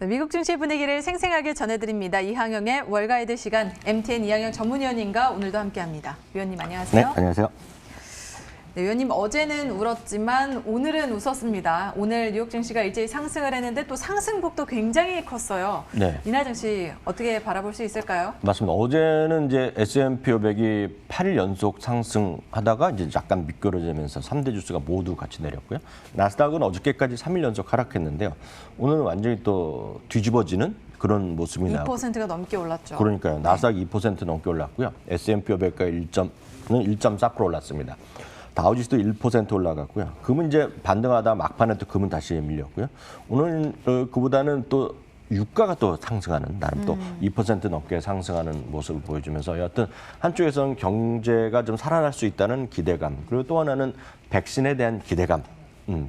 미국 증시 분위기를 생생하게 전해드립니다. 이항영의 월가이드 시간, MTN 이항영 전문위원님과 오늘도 함께합니다. 위원님 안녕하세요. 네, 안녕하세요. 네, 위원님 어제는 울었지만 오늘은 웃었습니다. 오늘 뉴욕 증시가 일제히 상승을 했는데 또 상승폭도 굉장히 컸어요. 네. 이날 증시 어떻게 바라볼 수 있을까요? 맞습니다. 어제는 이제 S&P 500이 8일 연속 상승하다가 이제 약간 미끄러지면서 3대 주스가 모두 같이 내렸고요. 나스닥은 어저께까지 3일 연속 하락했는데요. 오늘은 완전히 또 뒤집어지는 그런 모습이 나오고 2%가 넘게 올랐죠. 그러니까요. 나스닥 2% 넘게 올랐고요. S&P 500가 1.4% 올랐습니다. 다우지수도 1% 올라갔고요. 금은 이제 반등하다 막판에 또 금은 다시 밀렸고요. 오늘 그보다는 또 유가가 또 상승하는 나름 또 2% 넘게 상승하는 모습을 보여주면서 여하튼 한쪽에서는 경제가 좀 살아날 수 있다는 기대감, 그리고 또 하나는 백신에 대한 기대감,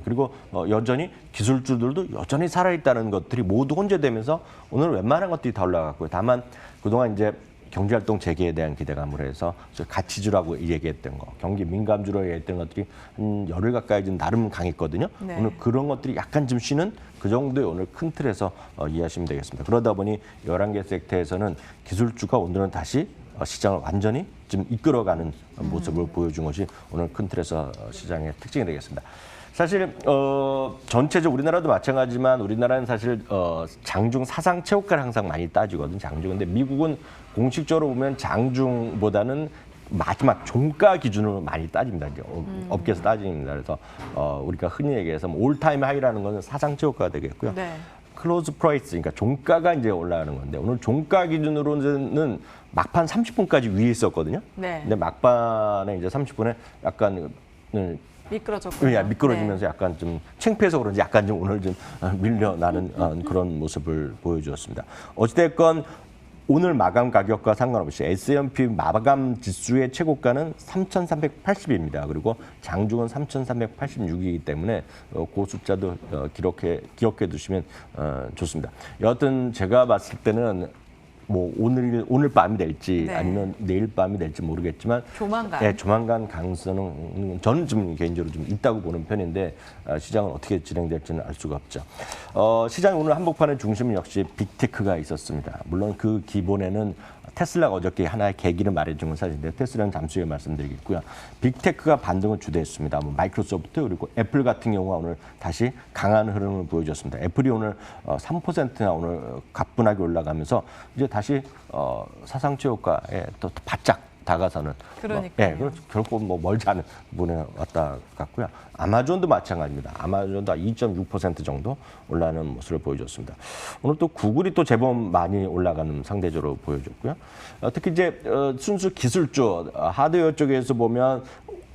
그리고 여전히 기술주들도 여전히 살아있다는 것들이 모두 혼재되면서 오늘 웬만한 것들이 다 올라갔고요. 다만 그동안 이제 경제활동 재개에 대한 기대감으로 해서 가치주라고 얘기했던 거, 경기 민감주로 얘기했던 것들이 한 열흘 가까이 좀 나름 강했거든요. 네. 오늘 그런 것들이 약간 좀 쉬는 그 정도의 오늘 큰 틀에서 이해하시면 되겠습니다. 그러다 보니 11개 섹터에서는 기술주가 오늘은 다시 시장을 완전히 좀 이끌어가는 모습을 보여준 것이 오늘 큰 틀에서 시장의 특징이 되겠습니다. 사실 전체적으로 우리나라도 마찬가지지만 우리나라는 사실 장중 사상 최고가를 항상 많이 따지거든요. 장중. 근데 미국은 공식적으로 보면 장중보다는 마지막 종가 기준으로 많이 따집니다. 이제 업계에서 따집니다. 그래서 우리가 흔히 얘기해서 올타임 하이라는 것은 사상 최고가가 되겠고요. 네. 클로즈 프라이스, 그러니까 종가가 이제 올라가는 건데 오늘 종가 기준으로는 막판 30분까지 위에 있었거든요. 네. 근데 막판에 이제 30분에 약간 미끄러졌군요. 미끄러지면서 약간 좀 창피해서 그런지 약간 좀 오늘 좀 밀려나는 그런 모습을 보여주었습니다. 어찌됐건 오늘 마감 가격과 상관없이 S&P 마감 지수의 최고가는 3,380입니다. 그리고 장중은 3,386이기 때문에 그 숫자도 기억해 두시면 좋습니다. 여하튼 제가 봤을 때는 뭐 오늘 밤이 될지 네. 아니면 내일 밤이 될지 모르겠지만 조만간. 네, 조만간 가능성은 저는 좀 개인적으로 좀 있다고 보는 편인데 시장은 어떻게 진행될지는 알 수가 없죠. 시장 오늘 한복판의 중심은 역시 빅테크가 있었습니다. 물론 그 기본에는 테슬라가 어저께 하나의 계기를 말해준 건 사실인데 테슬라는 잠시 후에 말씀드리겠고요. 빅테크가 반등을 주도했습니다. 마이크로소프트 그리고 애플 같은 경우가 오늘 다시 강한 흐름을 보여줬습니다. 애플이 오늘 3%나 오늘 가뿐하게 올라가면서 이제 다시 사상 최고가에 또 바짝 다가서는 그러니까요. 결코 뭐 멀지 않은 부분에 왔다 갔고요. 아마존도 마찬가지입니다. 아마존도 2.6% 정도 올라가는 모습을 보여줬습니다. 오늘 또 구글이 또 제법 많이 올라가는 상대적으로 보여줬고요. 특히 이제 순수 기술주 하드웨어 쪽에서 보면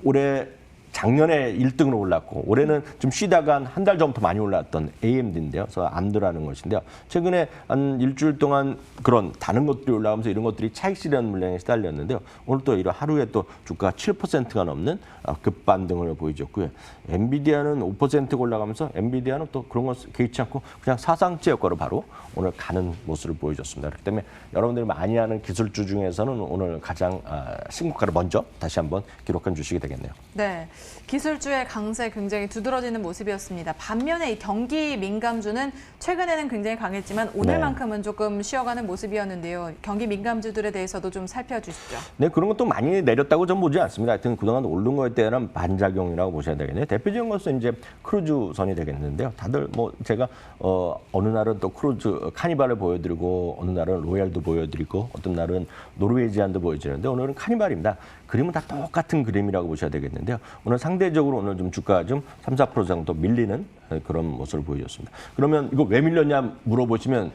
올해 작년에 1등으로 올랐고 올해는 좀 쉬다가 한 달 전부터 많이 올랐던 AMD인데요. 그래서 암드라는 것인데요. 최근에 한 일주일 동안 그런 다른 것들이 올라가면서 이런 것들이 차익 실현 물량에 시달렸는데요. 오늘 또 이런 하루에 또 주가가 7%가 넘는 급반등을 보여줬고요. 엔비디아는 5% 올라가면서 엔비디아는 또 그런 것 개의치 않고 그냥 사상체 효과로 바로 오늘 가는 모습을 보여줬습니다. 그렇기 때문에 여러분들이 많이 하는 기술주 중에서는 오늘 가장 신고가를 먼저 다시 한번 기록한 주식이 되겠네요. 네, 기술주의 강세 굉장히 두드러지는 모습이었습니다. 반면에 이 경기 민감주는 최근에는 굉장히 강했지만 오늘만큼은 조금 쉬어가는 모습이었는데요. 경기 민감주들에 대해서도 좀 살펴주시죠. 네, 그런 것도 많이 내렸다고 전 보지 않습니다. 하여튼 그동안 오른 거에 대한 반작용이라고 보셔야 되겠네요. 대표적인 것은 이제 크루즈선이 되겠는데요. 다들 뭐 제가 어느 날은 또 크루즈 카니발을 보여드리고 어느 날은 로얄도 보여드리고 어떤 날은 노르웨이지안도 보여드리는데 오늘은 카니발입니다. 그림은 다 똑같은 그림이라고 보셔야 되겠는데요. 오늘 상대적으로 오늘 좀 주가 좀 3, 4% 정도 밀리는 그런 모습을 보여줬습니다. 그러면 이거 왜 밀렸냐 물어보시면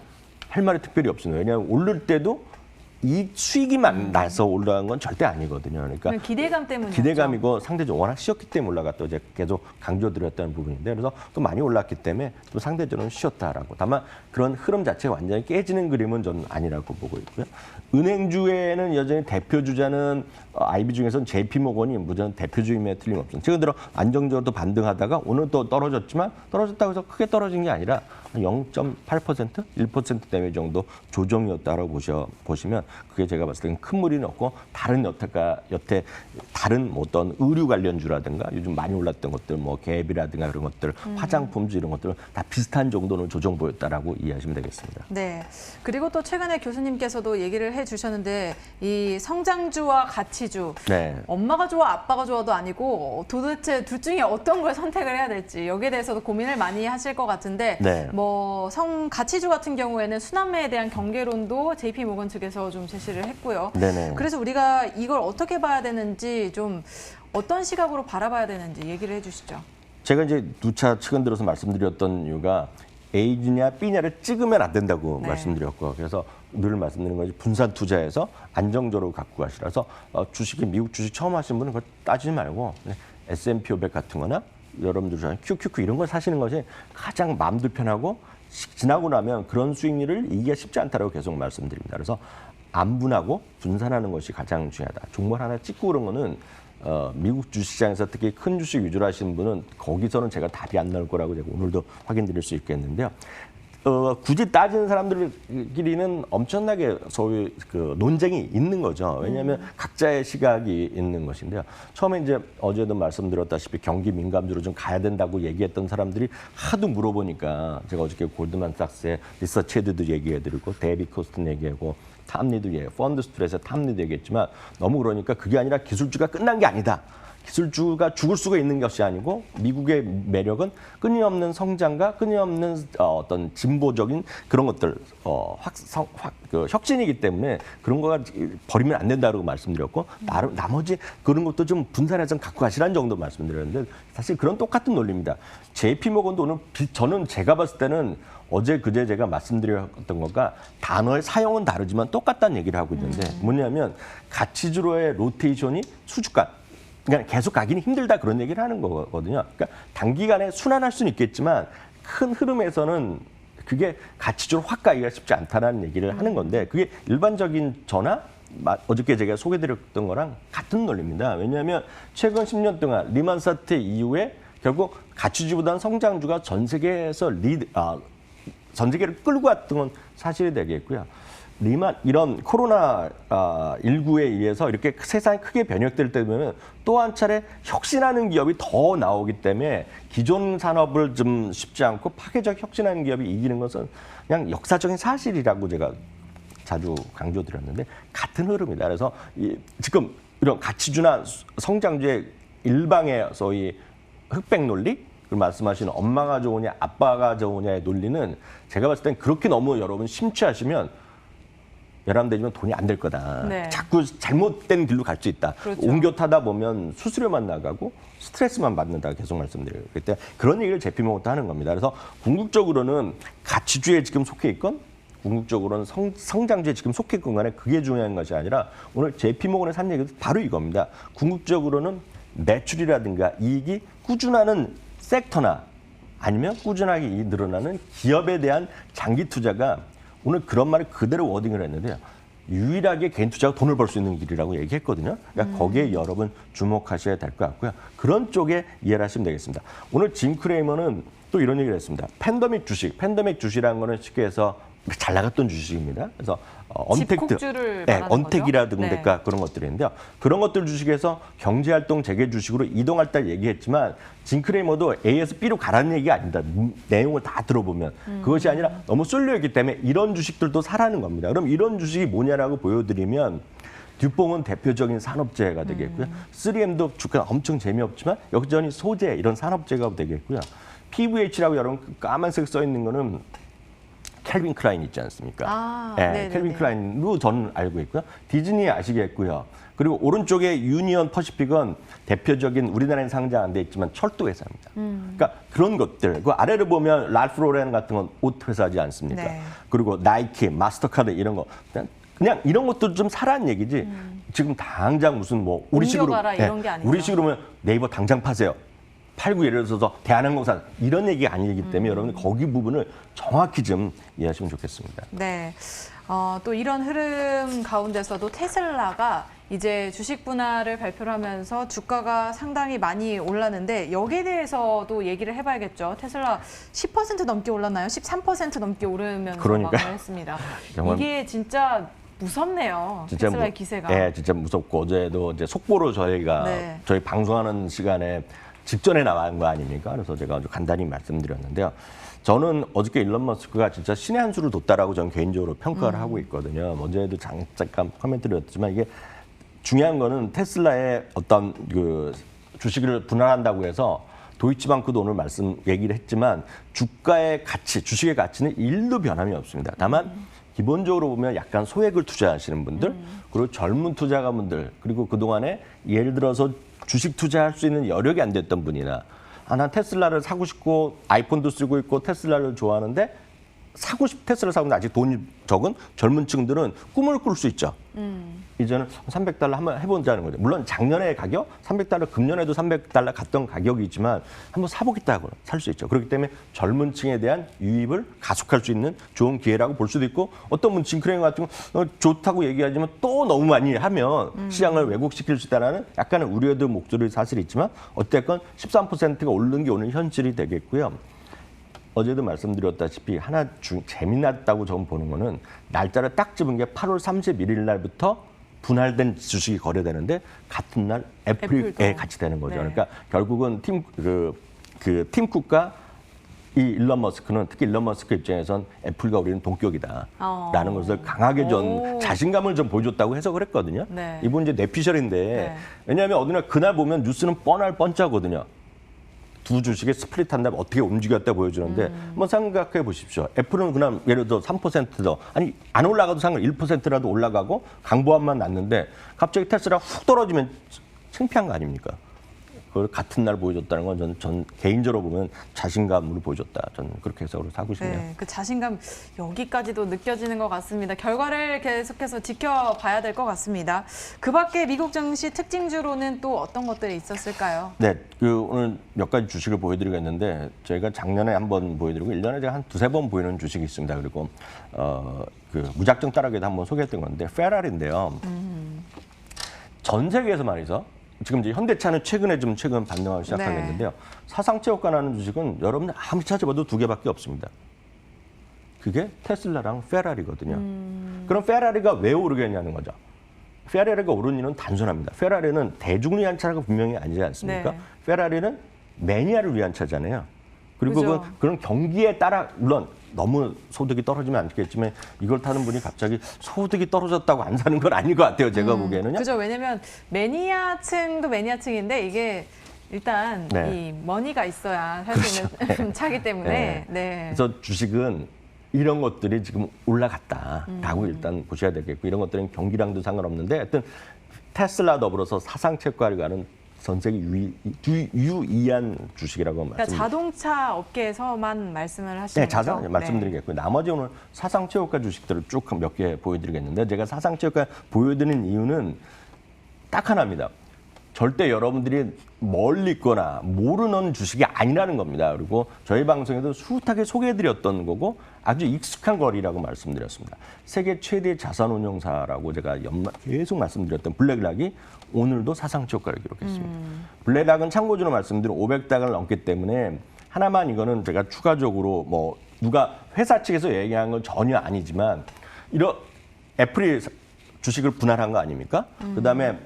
할 말이 특별히 없습니다. 왜냐하면 오를 때도 이 수익이 나서 올라간 건 절대 아니거든요. 그러니까 기대감 때문이죠. 기대감이고 상대적으로 워낙 쉬었기 때문에 올라갔다 이제 계속 강조드렸다는 부분인데 그래서 또 많이 올랐기 때문에 또 상대적으로 쉬었다라고. 다만 그런 흐름 자체가 완전히 깨지는 그림은 저는 아니라고 보고 있고요. 은행주에는 여전히 대표주자는 IB 중에서는 JP모건이 무전 대표주임에 틀림없습니다. 최근 들어 안정적으로 반등하다가 오늘 또 떨어졌지만 떨어졌다고 해서 크게 떨어진 게 아니라 0.8%, 1% 대매 정도 조정이었다라고 보시면 그게 제가 봤을 때는 큰 무리는 없고 다른 여태 다른 뭐 어떤 의류 관련주라든가 요즘 많이 올랐던 것들 뭐 갭이라든가 그런 것들 화장품주 이런 것들 다 비슷한 정도는 조정 보였다라고 이해하시면 되겠습니다. 네. 그리고 또 최근에 교수님께서도 얘기를 해주셨는데 이 성장주와 가치주 네. 엄마가 좋아 아빠가 좋아도 아니고 도대체 둘 중에 어떤 걸 선택을 해야 될지 여기에 대해서도 고민을 많이 하실 것 같은데 네. 뭐 가치주 같은 경우에는 순환매에 대한 경계론도 JP모건 측에서 좀 제시를 했고요. 네네. 그래서 우리가 이걸 어떻게 봐야 되는지 좀 어떤 시각으로 바라봐야 되는지 얘기를 해주시죠. 제가 이제 누차 최근 들어서 말씀드렸던 이유가 A냐 B냐를 찍으면 안 된다고 네. 말씀드렸고 그래서 늘 말씀드리는 거지 분산 투자해서 안정적으로 갖고 가시라서 주식이 미국 주식 처음 하신 분은 그걸 따지지 말고 S&P 500 같은 거나 여러분들 좋아하는 QQQ 이런 걸 사시는 것이 가장 마음도 편하고 지나고 나면 그런 수익률을 이기기가 쉽지 않다고 계속 말씀드립니다. 그래서 안분하고 분산하는 것이 가장 중요하다. 종목 하나 찍고 그런 거는 미국 주식시장에서 특히 큰 주식 위주로 하시는 분은 거기서는 제가 답이 안 나올 거라고 제가 오늘도 확인드릴 수 있겠는데요. 굳이 따지는 사람들끼리는 엄청나게 소위 그 논쟁이 있는 거죠. 왜냐하면 각자의 시각이 있는 것인데요. 처음에 이제 어제도 말씀드렸다시피 경기 민감주로 좀 가야 된다고 얘기했던 사람들이 하도 물어보니까 제가 어저께 골드만삭스의 리서치 헤드도 얘기해드리고 데이비 코스튼 얘기하고 탐리도 펀드 스트레스의 탐리도 얘기했지만 너무 그러니까 그게 아니라 기술주가 끝난 게 아니다. 기술주가 죽을 수가 있는 것이 아니고 미국의 매력은 끊임없는 성장과 끊임없는 어떤 진보적인 그런 것들 혁신이기 때문에 그런 거가 버리면 안 된다고 말씀드렸고 나머지 그런 것도 좀 분산해서 갖고 가시라는 정도 말씀드렸는데 사실 그런 똑같은 논리입니다. JP모건도 오늘 저는 제가 봤을 때는 어제 그제 제가 말씀드렸던 것과 단어의 사용은 다르지만 똑같다는 얘기를 하고 있는데 뭐냐면 가치주로의 로테이션이 수주가 그러니까 계속 가기는 힘들다 그런 얘기를 하는 거거든요. 그러니까 단기간에 순환할 수는 있겠지만 큰 흐름에서는 그게 가치주로 확 가기가 쉽지 않다라는 얘기를 하는 건데 그게 일반적인 저나 어저께 제가 소개드렸던 거랑 같은 논리입니다. 왜냐하면 최근 10년 동안 리만 사태 이후에 결국 가치주보다는 성장주가 전 세계에서 전 세계를 끌고 왔던 건 사실이 되겠고요. 이런 코로나 19에 의해서 이렇게 세상이 크게 변혁될 때 보면 또 한 차례 혁신하는 기업이 더 나오기 때문에 기존 산업을 좀 쉽지 않고 파괴적 혁신하는 기업이 이기는 것은 그냥 역사적인 사실이라고 제가 자주 강조드렸는데 같은 흐름이다. 그래서 지금 이런 가치주나 성장주의 일방의 소위 흑백 논리 말씀하시는 엄마가 좋으냐 아빠가 좋으냐의 논리는 제가 봤을 땐 그렇게 너무 여러분 심취하시면 열람되지만 돈이 안 될 거다. 네. 자꾸 잘못된 길로 갈 수 있다. 그렇죠. 옮겨 타다 보면 수수료만 나가고 스트레스만 받는다 계속 말씀드려요. 그때 그런 얘기를 JP모건도 하는 겁니다. 그래서 궁극적으로는 가치주에 지금 속해 있건 궁극적으로는 성장주에 지금 속해 있건 간에 그게 중요한 것이 아니라 오늘 JP모건에서 한 얘기도 바로 이겁니다. 궁극적으로는 매출이라든가 이익이 꾸준하는 섹터나 아니면 꾸준하게 이익이 늘어나는 기업에 대한 장기 투자가 오늘 그런 말을 그대로 워딩을 했는데요. 유일하게 개인 투자가 돈을 벌 수 있는 길이라고 얘기했거든요. 그러니까 거기에 여러분 주목하셔야 될 것 같고요. 그런 쪽에 이해를 하시면 되겠습니다. 오늘 짐 크레이머는 또 이런 얘기를 했습니다. 팬데믹 주식이라는 거는 쉽게 해서 잘 나갔던 주식입니다. 그래서 집콕주를 말하는 언택이라든가 거죠? 그런 것들인데요. 그런 것들 주식에서 경제활동 재개 주식으로 이동할 때 얘기했지만 짐 크레이머도 A에서 B로 가라는 얘기가 아닙니다. 내용을 다 들어보면 그것이 아니라 너무 쏠려있기 때문에 이런 주식들도 사라는 겁니다. 그럼 이런 주식이 뭐냐라고 보여드리면 듀뽕은 대표적인 산업재해가 되겠고요. 3M도 주가 엄청 재미없지만 여전히 소재 이런 산업재해가 되겠고요. PVH라고 여러분 까만색 써 있는 거는 캘빈 클라인 있지 않습니까? 네, 캘빈 클라인으로 저는 알고 있고요. 디즈니 아시겠고요. 그리고 오른쪽에 유니언 퍼시픽은 대표적인 우리나라에 상장 안 돼 있지만 철도 회사입니다. 그러니까 그런 것들. 그 아래를 보면 랄프 로렌 같은 건 옷 회사지 않습니까? 네. 그리고 나이키, 마스터카드 이런 거. 그냥 이런 것도 좀 사라는 얘기지. 지금 당장 무슨 뭐 우리식으로 이런 게 아니죠. 우리식으로 면 네이버 당장 파세요. 팔고 예를 들어서 대한항공사 이런 얘기가 아니기 때문에 여러분 거기 부분을 정확히 좀 이해하시면 좋겠습니다. 네. 또 이런 흐름 가운데서도 테슬라가 이제 주식 분할을 발표를 하면서 주가가 상당히 많이 올랐는데 여기에 대해서도 얘기를 해봐야겠죠. 테슬라 10% 넘게 올랐나요? 13% 넘게 오르면서 그러니까요. 마감을 했습니다. 정말... 이게 진짜 무섭네요. 진짜 테슬라의 기세가. 예, 진짜 무섭고 어제도 이제 속보로 저희가 네. 저희 방송하는 시간에 직전에 나간 거 아닙니까? 그래서 제가 아주 간단히 말씀드렸는데요. 저는 어저께 일론 머스크가 진짜 신의 한 수를 뒀다라고 저는 개인적으로 평가를 하고 있거든요. 먼저에도 잠깐 코멘트를 드렸지만 이게 중요한 거는 테슬라의 어떤 그 주식을 분할한다고 해서 도이치방크도 오늘 얘기를 했지만 주가의 가치, 주식의 가치는 1도 변함이 없습니다. 다만 기본적으로 보면 약간 소액을 투자하시는 분들, 그리고 젊은 투자가분들, 그리고 그동안에 예를 들어서 주식 투자할 수 있는 여력이 안 됐던 분이나 난 테슬라를 사고 싶고 아이폰도 쓰고 있고 테슬라를 좋아하는데 테슬라 사고 있는데 아직 돈이 적은 젊은 층들은 꿈을 꿀 수 있죠. 이제는 $300 한번 해보자는 거죠. 물론 작년의 가격, $300, 금년에도 $300 갔던 가격이지만 한번 사보겠다고 살 수 있죠. 그렇기 때문에 젊은 층에 대한 유입을 가속할 수 있는 좋은 기회라고 볼 수도 있고 어떤 분 징크랭 같은 거 좋다고 얘기하지만 또 너무 많이 하면 시장을 왜곡시킬 수 있다는 약간의 우려도 목소리 사실이 있지만 어쨌건 13%가 오른 게 오늘 현실이 되겠고요. 어제도 말씀드렸다시피 하나 재미났다고 저는 보는 거는 날짜를 딱 집은 게 8월 31일 날부터 분할된 주식이 거래되는데 같은 날 애플에 같이 되는 거죠. 네. 그러니까 결국은 팀 쿡과 이 일론 머스크는 특히 일론 머스크 입장에선 애플과 우리는 동격이다라는 것을 강하게 좀 자신감을 좀 보여줬다고 해석을 했거든요. 네. 이분 이제 뇌피셜인데 네. 왜냐하면 어느 날 그날 보면 뉴스는 뻔하거든요. 두 주식의 스플릿한다면 어떻게 움직였다 보여주는데 한번 생각해 보십시오. 애플은 그냥 예를 들어 3%더 아니 안 올라가도 상관 1%라도 올라가고 강보합만 났는데 갑자기 테슬라 훅 떨어지면 창피한 거 아닙니까? 그걸 같은 날 보여줬다는 건 전 개인적으로 보면 자신감으로 보여줬다. 저는 그렇게 해석으로 하고 싶네요. 네, 그 자신감 여기까지도 느껴지는 것 같습니다. 결과를 계속해서 지켜봐야 될 것 같습니다. 그 밖에 미국 증시 특징주로는 또 어떤 것들이 있었을까요? 네, 오늘 몇 가지 주식을 보여드리겠는데 저희가 작년에 한번 보여드리고 1년에 제가 한 두세 번 보이는 주식이 있습니다. 그리고 무작정 따라가기도 한번 소개했던 건데 페라리인데요. 전 세계에서 말이죠. 지금 이제 현대차는 최근 반등하기 시작하겠는데요. 네. 사상체육과라는 주식은 여러분들 아무리 찾아봐도 두 개밖에 없습니다. 그게 테슬라랑 페라리거든요. 그럼 페라리가 왜 오르겠냐는 거죠. 페라리가 오른 이유는 단순합니다. 페라리는 대중을 위한 차가 분명히 아니지 않습니까? 네. 페라리는 매니아를 위한 차잖아요. 그리고 그죠. 그런 경기에 따라 물론 너무 소득이 떨어지면 안 되겠지만 이걸 타는 분이 갑자기 소득이 떨어졌다고 안 사는 건 아닌 것 같아요. 제가 보기에는요. 그죠. 왜냐면 매니아층도 매니아층인데 이게 일단 네. 이 머니가 있어야 살 수 있는 차기 때문에. 네. 네. 그래서 주식은 이런 것들이 지금 올라갔다라고 일단 보셔야 되겠고 이런 것들은 경기랑도 상관없는데 하여튼 테슬라 더불어서 사상체육과를 전 세계 유의한 주식이라고 그러니까 말씀드립니다. 자동차 업계에서만 말씀을 하시는 네, 자세히 거죠? 말씀드리겠고요. 나머지 오늘 사상체육과 주식들을 쭉 몇 개 보여드리겠는데 제가 사상체육과 보여드리는 이유는 딱 하나입니다. 절대 여러분들이 멀리 있거나 모르는 주식이 아니라는 겁니다. 그리고 저희 방송에도 숱하게 소개해드렸던 거고 아주 익숙한 거리라고 말씀드렸습니다. 세계 최대 자산운용사라고 제가 계속 말씀드렸던 블랙락이 오늘도 사상체육가를 기록했습니다. 블랙락은 참고적으로 말씀드린 500달러를 넘기 때문에 하나만 이거는 제가 추가적으로 뭐 누가 회사 측에서 얘기한 건 전혀 아니지만 이런 애플이 주식을 분할한 거 아닙니까? 그다음에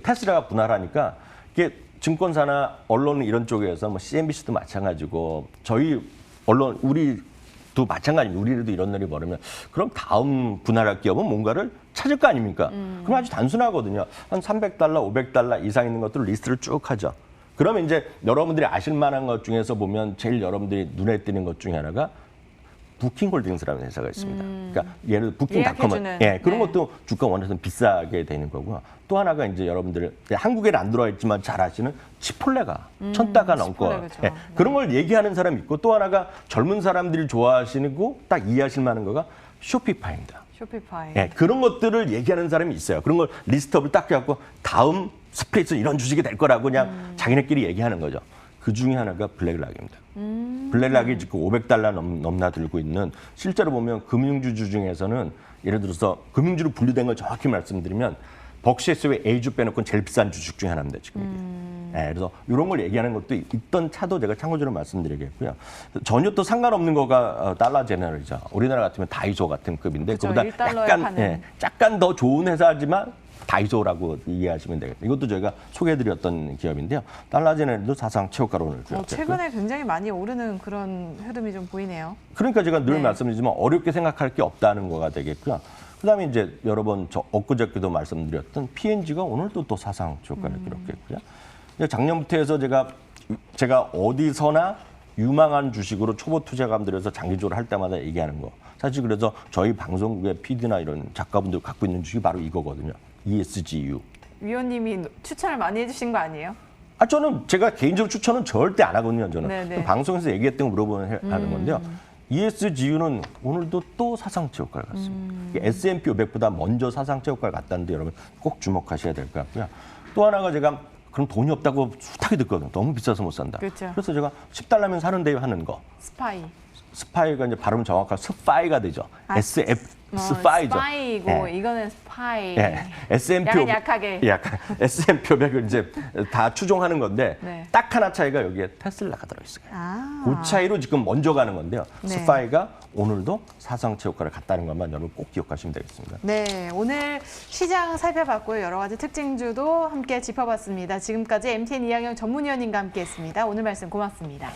테슬라가 분할하니까 이게 증권사나 언론 이런 쪽에서 뭐 CNBC도 마찬가지고 저희 언론 우리도 마찬가지입니다. 우리도 이런 일이 벌으면 그럼 다음 분할할 기업은 뭔가를 찾을 거 아닙니까? 그럼 아주 단순하거든요. 한 $300, $500 이상 있는 것들을 리스트를 쭉 하죠. 그러면 이제 여러분들이 아실 만한 것 중에서 보면 제일 여러분들이 눈에 띄는 것 중에 하나가 부킹홀딩스라는 회사가 있습니다. 그러니까 예를 들어 부킹닷컴은 그런 것도 주가 원래는 비싸게 되는 거고요. 또 하나가 이제 여러분들 한국에는 안 들어와 있지만 잘 아시는 치폴레가 1,000달러 넘고 치폴레, 그렇죠. 그런 걸 얘기하는 사람이 있고 또 하나가 젊은 사람들이 좋아하시고 딱 이해하실 만한 거가 쇼피파이입니다. 쇼피파이. 그런 것들을 얘기하는 사람이 있어요. 그런 걸 리스트업을 딱 해갖고 다음 스플릿은 이런 주식이 될 거라고 그냥 자기네끼리 얘기하는 거죠. 그 중에 하나가 블랙락입니다. 블랙락이 지금 $500 넘나 들고 있는 실제로 보면 금융주 중에서는 예를 들어서 금융주로 분류된 걸 정확히 말씀드리면 벅시에스의 A주 빼놓고 제일 비싼 주식 중에 하나입니다, 지금 이게. 네, 그래서 이런 걸 얘기하는 것도 있던 차도 제가 참고적으로 말씀드리겠고요. 전혀 또 상관없는 거가 달러 제너럴이죠. 우리나라 같으면 다이소 같은 급인데 그렇죠, 그보다 1달러에 약간, 파는. 약간 더 좋은 회사지만 다이소라고 이해하시면 되겠습니다. 이것도 저희가 소개해드렸던 기업인데요. 달러 제너럴도 사상 최고가로 오늘 들었고요. 최근에 굉장히 많이 오르는 그런 흐름이 좀 보이네요. 그러니까 제가 늘 네. 말씀드리지만 어렵게 생각할 게 없다는 거가 되겠고요. 그다음에 이제 여러 번 엊그저께도 말씀드렸던 P&G가 오늘도 또 사상 최고가를 기록했고요. 작년부터 해서 제가 어디서나 유망한 주식으로 초보 투자감 들여서 장기적으로 할 때마다 얘기하는 거. 사실 그래서 저희 방송국의 PD나 이런 작가분들 갖고 있는 주식이 바로 이거거든요. ESGU. 위원님이 추천을 많이 해주신 거 아니에요? 저는 제가 개인적으로 추천은 절대 안 하거든요. 저는 네네. 방송에서 얘기했던 거 물어보면 하는 건데요. ESGU는 오늘도 또 사상 최고가를 갔습니다. S&P 500보다 먼저 사상 최고가를 갔다는데 여러분 꼭 주목하셔야 될 것 같고요. 또 하나가 제가 그럼 돈이 없다고 숱하게 듣거든요. 너무 비싸서 못 산다. 그렇죠. 그래서 제가 $10면 사는데 하는 거. 스파이가 이제 발음 정확한 스파이가 되죠. 스파이죠. 스파이고 이거는 스파이. S&P 약간 약하게. S&P 500을 이제 다 추종하는 건데 네. 딱 하나 차이가 여기에 테슬라가 들어있어요. 그 차이로 지금 먼저 가는 건데요. 네. 스파이가 오늘도 사상 최고가를 갔다는 것만 여러분 꼭 기억하시면 되겠습니다. 네, 오늘 시장 살펴봤고요. 여러 가지 특징주도 함께 짚어봤습니다. 지금까지 MTN 이항영 전문위원님과 함께했습니다. 오늘 말씀 고맙습니다.